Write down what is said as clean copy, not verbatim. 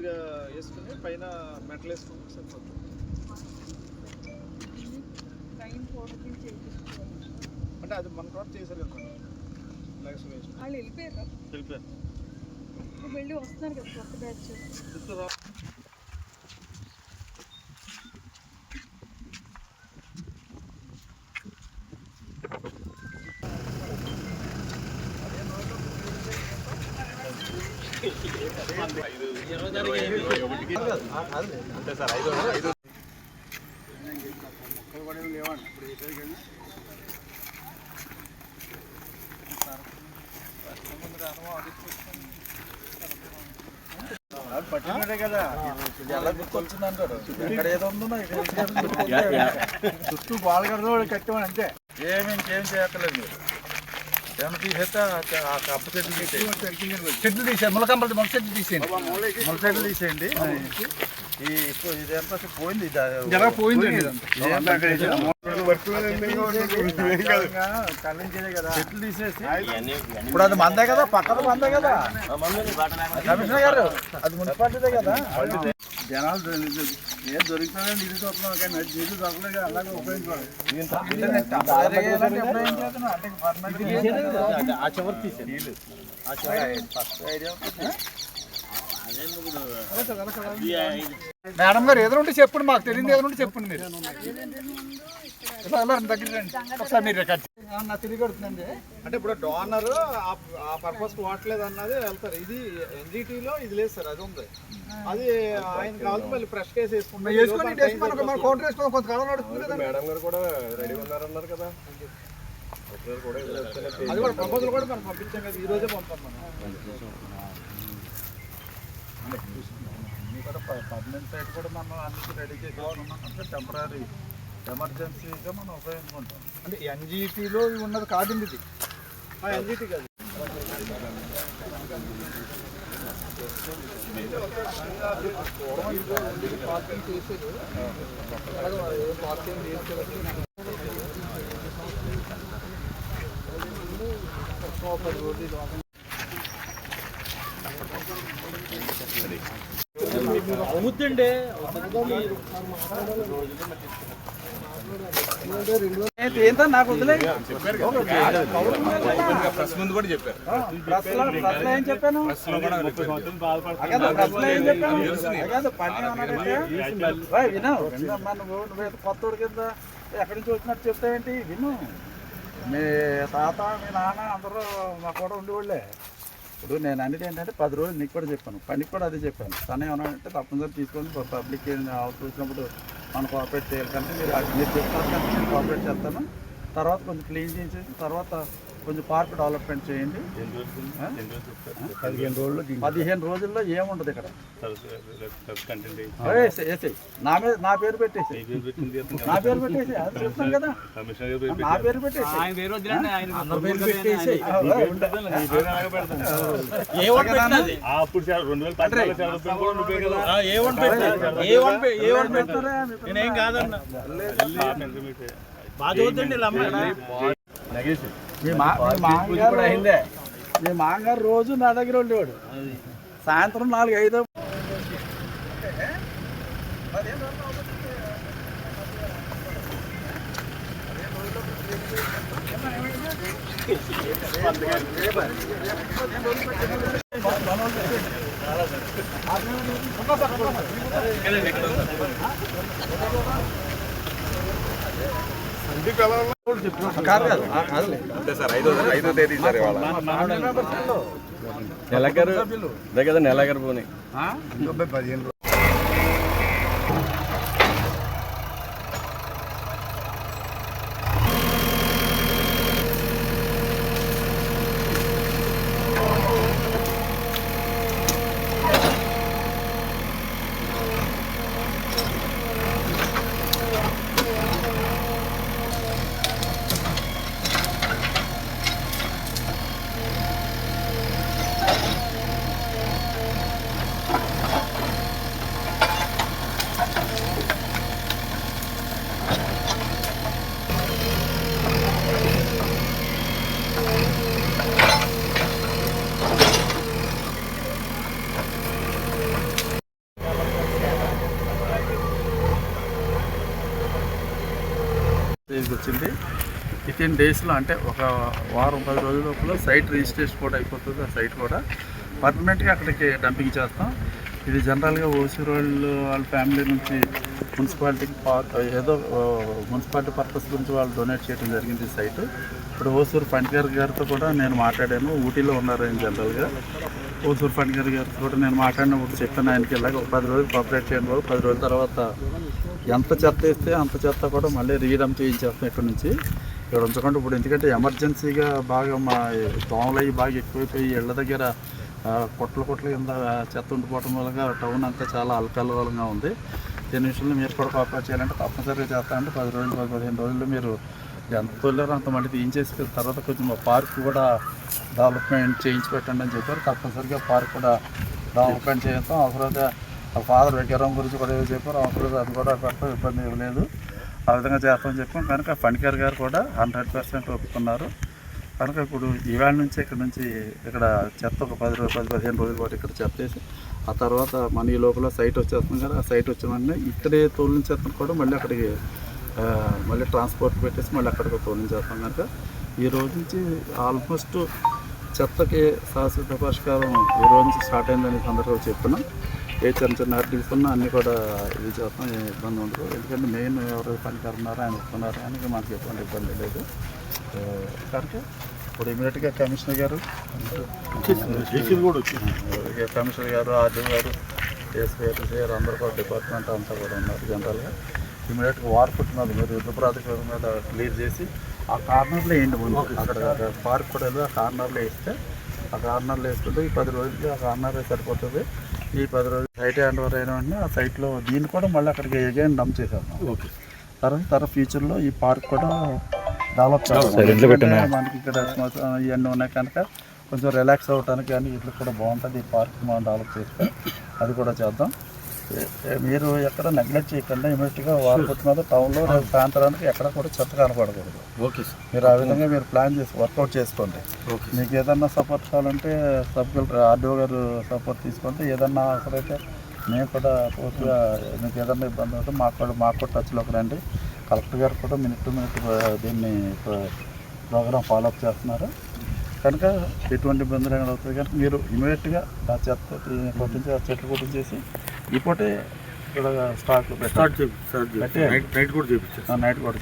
కొద్దిగా వేసుకుని పైన మెటల్ వేసుకుంటే సరిపోతుంది. అంటే అది మన కూడా చేశారు కదా వాళ్ళు వెళ్ళిపోయారు. మళ్ళీ వస్తున్నారు కదా కొత్త బ్యాచ్. అంతే సార్ 5 మొక్కలు కూడా లేవండి ఇప్పుడు పట్టినడే కదా ఎలా గుర్తొచ్చింది అంటారు. ఇక్కడ ఏదో ఉందో చుట్టూ బాల్ కడతా కట్టామని అంతే. ఇంకేం చేయక్కర్లేదు మీరు. ఏమన్నా తీసేస్తే ఆ కప్ప చెట్లు తీసేయండి. ములకంపలు మొల చెట్లు తీసేయండి. మొల చెట్లు తీసేయండి. ఇప్పుడు ఇదంతా పోయింది. కళ్ళించేదే కదా చెట్లు తీసేసి. ఇప్పుడు అది మందే కదా, పక్కన మందే కదా కమిషనర్ గారు, అది మున్సిపాలిటీదే కదా. జనాలు ఏం దొరుకుతుందని నిధులు చూస్తున్నాం కానీ నిధులు దొరకలేదు. అలాగే ఉపయోగించాలి. మేడం గారు ఏదో ఉంటే చెప్పండి, మాకు తెలియదు ఏదో ఉంటే చెప్పండి. మీరు దగ్గర ఒకసారి మీరు తిరిగి కడుతుందండి. అంటే ఇప్పుడు డోనర్ ఆ పర్పస్ వాడలేదు అన్నది వెళ్తారు. ఇది ఎన్జిటీలో ఇది లేదు సార్, అది ఉంది. అది ఆయన కావాలి మళ్ళీ ఫ్రెష్ కేసు వేసుకుంటాం. కొంతకాలం నడుస్తుంది కదా. మేడం గారు కూడా రెడీ ఉన్నారన్నారు కదా. అది కూడా ప్రపోజల్ కూడా మనం పంపించాం కదా, ఈ రోజే పంపాం మనం. కూడా పర్మనెంట్ సైట్ కూడా మనం అన్నిటి రెడీ చేసేసుకున్నాం. టెంపరీ ఎమర్జెన్సీగా మనం ఉపయోగించుకుంటాం. అంటే ఎన్జిటీలో ఉన్నది కాదండి, ఇది ఎన్జిటీ కాదు. పార్కింగ్ చేసేది పార్కింగ్ చేసేది అమ్ముతుండే ఏంటో నాకు వదిలే. ప్రెస్ ముందు కూడా చెప్పారు. ఏం చెప్పాను నువ్వు కొత్తోడు కింద ఎక్కడి నుంచి వచ్చినట్టు చెప్తావేంటి? విను, మీ తాత మీ నాన్న అందరూ మా కూడా ఉండేవాళ్ళే. ఇప్పుడు నేను అనేది ఏంటంటే 10 రోజులు నీకు కూడా చెప్పాను, పనికి కూడా అదే చెప్పాను. తను ఏమన్నాడంటే తప్పనిసరి తీసుకొని పబ్లిక్ అవసరం వచ్చినప్పుడు మనం కోఆపరేట్ చేయాలి కంటే మీరు చెప్తారు కంటే నేను కోఆపరేట్ చేస్తాను. తర్వాత కొంచెం క్లీన్ చేసేసి తర్వాత కొంచెం పార్క్ డెవలప్మెంట్ చేయండి. 15 రోజుల్లో ఏముండదు ఇక్కడ. నా పేరు పెట్టేసి అది చెప్తాను కదా. నా పేరు పెట్టేసి నేనేం కాదన్నా. బాగా చదువుతండి మీ మామగారు రోజు నా దగ్గర ఉండేవాడు. సాయంత్రం 4-5 అంతే సార్. 5వ తేదీ సార్ ఇవాళ. నెలగారు అదే కదా, నెలగారు పోనీ 15 5 వచ్చింది. విత్ ఇన్ డేస్లో అంటే ఒక వారం 10 రోజుల లోపల సైట్ రిజిస్ట్రేషన్ కూడా అయిపోతుంది. ఆ సైట్ కూడా పర్మనెంట్గా అక్కడికి డంపింగ్ చేస్తాం. ఇది జనరల్గా ఓసూరు వాళ్ళ ఫ్యామిలీ నుంచి మున్సిపాలిటీకి ఏదో మున్సిపాలిటీ పర్పస్ గురించి వాళ్ళు డొనేట్ చేయడం జరిగింది ఈ సైటు. ఇప్పుడు ఓసూరు ఫణికర్ గారితో కూడా నేను మాట్లాడాను. ఊటీలో ఉన్నారు ఆయన జనరల్గా. ఓసూరు ఫణికర్ గారితో కూడా నేను మాట్లాడినప్పుడు చెప్పాను ఆయనకి ఇలాగ ఒక 10 రోజులు కోఆపరేట్ చేయండి బాబు. 10 రోజుల తర్వాత ఎంత చెత్త వేస్తే అంత చెత్త కూడా మళ్ళీ రీడంప్ చేయించేస్తాం ఇక్కడ నుంచి. ఇక్కడ ఉంచకుండా ఇప్పుడు ఎందుకంటే ఎమర్జెన్సీగా బాగా మా దోమలు అవి బాగా ఎక్కువైపోయి ఇళ్ళ దగ్గర కొట్ల కింద చెత్త ఉండిపోవడం వల్ల టౌన్ అంతా చాలా అల్కల్లోలంగా ఉంది. దీని విషయంలో మీరు కూడా కోఆపరేట్ చేయాలంటే తప్పనిసరిగా చేస్తామంటే 10 రోజులు 15 రోజుల్లో మీరు ఎంత తొలిగారో అంత మళ్ళీ తీయించేసి తర్వాత కొంచెం పార్క్ కూడా డెవలప్మెంట్ చేయించి పెట్టండి అని చెప్పారు. తప్పనిసరిగా పార్క్ కూడా డెవలప్మెంట్ చేస్తాం. అవసరమైతే ఫాదర్ విగ్రహం గురించి కూడా ఏదో చెప్పారు. అవసరం అది కూడా పెట్టడం ఇబ్బంది ఏమి లేదు. ఆ విధంగా చేస్తామని చెప్పాం. కనుక ఫణికర్ గారు కూడా 100% ఒప్పుకున్నారు. కనుక ఇప్పుడు ఈవేళ నుంచి ఇక్కడ చెత్త ఒక 10-15 రోజుల పాటు ఇక్కడ చెత్త వేసి ఆ తర్వాత మన ఈ లోపల సైట్ వచ్చేస్తుంది కదా. ఆ సైట్ వచ్చిన వెంటనే ఇక్కడే తోలిన చెత్తను కూడా మళ్ళీ అక్కడికి మళ్ళీ ట్రాన్స్పోర్ట్ పెట్టేసి మళ్ళీ అక్కడికి తోలించేస్తాం. కనుక ఈ రోజు నుంచి ఆల్మోస్ట్ చెత్తకి శాశ్వత పరిష్కారం ఈ రోజు నుంచి స్టార్ట్ అయిందని సందర్భంగా చెప్తున్నాం. ఏ చిన్న అడ్డీస్ ఉన్నా అన్నీ కూడా ఇది చేస్తాం. ఏ ఇబ్బంది ఉండదు. ఎందుకంటే మెయిన్ ఎవరు పనికారు ఉన్నారో ఆయన వస్తున్నారు అని మనకి ఎటువంటి ఇబ్బంది లేదు. కనుక ఇప్పుడు ఇమీడియట్గా కమిషనర్ గారు కూడా వచ్చింది. కమిషనర్ గారు, ఆర్డీ గారు, ఏఎస్పీ గారు అందరూ కూడా డిపార్ట్మెంట్ అంతా కూడా ఉన్నారు. జనరల్గా ఇమీడియట్గా వార్ పుట్టినది మీరు యుద్ధ ప్రాతిపదిక మీద క్లియర్ చేసి ఆ కార్నర్లో వేయండి. ముందు అక్కడ పార్క్ కూడా ఆ కార్నర్లో వేస్తే ఆ కార్నర్లో వేసుకుంటే ఈ 10 రోజులకి ఆ కార్నర్ సరిపోతుంది. ఈ 10 రోజులు సైట్ హ్యాండ్ ఓవర్ అయిన వెంటనే ఆ సైట్లో దీన్ని కూడా మళ్ళీ అక్కడికి అగైన్ డంప్ చేసేద్దాం. ఓకే. తర్వాత ఫ్యూచర్లో ఈ పార్క్ కూడా డెవలప్ చేస్తాం. మనకి ఇక్కడ ఇవన్నీ ఉన్నాయి కనుక కొంచెం రిలాక్స్ అవ్వడానికి కానీ ఇట్లా కూడా బాగుంటుంది. ఈ పార్క్ మనం డెవలప్ చేస్తే అది కూడా చేద్దాం. మీరు ఎక్కడ నెగ్లెక్ట్ చేయకుండా ఇమీడియట్గా వారపొట్టు మీద టౌన్లో సాయంత్రానికి ఎక్కడ కూడా చెత్త కనపడకూడదు. Okay sir. మీరు ఆ విధంగా మీరు ప్లాన్ చేసి వర్కౌట్ చేసుకోండి. మీకు ఏదన్నా సపోర్ట్ కావాలంటే సబ్ కలెక్టర్ ఆర్డీఓ గారు సపోర్ట్ తీసుకుంటే ఏదన్నా అవసరమైతే మేము కూడా పూర్తిగా మీకు ఏదన్నా ఇబ్బంది ఉంటే మాకు కూడా టచ్లోకి రండి. కలెక్టర్ గారు కూడా మినిట్ టు మినిట్ దీన్ని ప్రోగ్రామ్ ఫాలోఅప్ చేస్తున్నారు. కనుక ఎటువంటి ఇబ్బందులు అనేది అవుతుంది. కనుక మీరు ఇమీడియట్గా ఆ చెత్త కొట్టించి ఆ చెట్లు కొట్టించేసి ఈ పూటే ఇక్కడ స్టాక్ నైట్ కూడా చేయించారు. నైట్ కూడా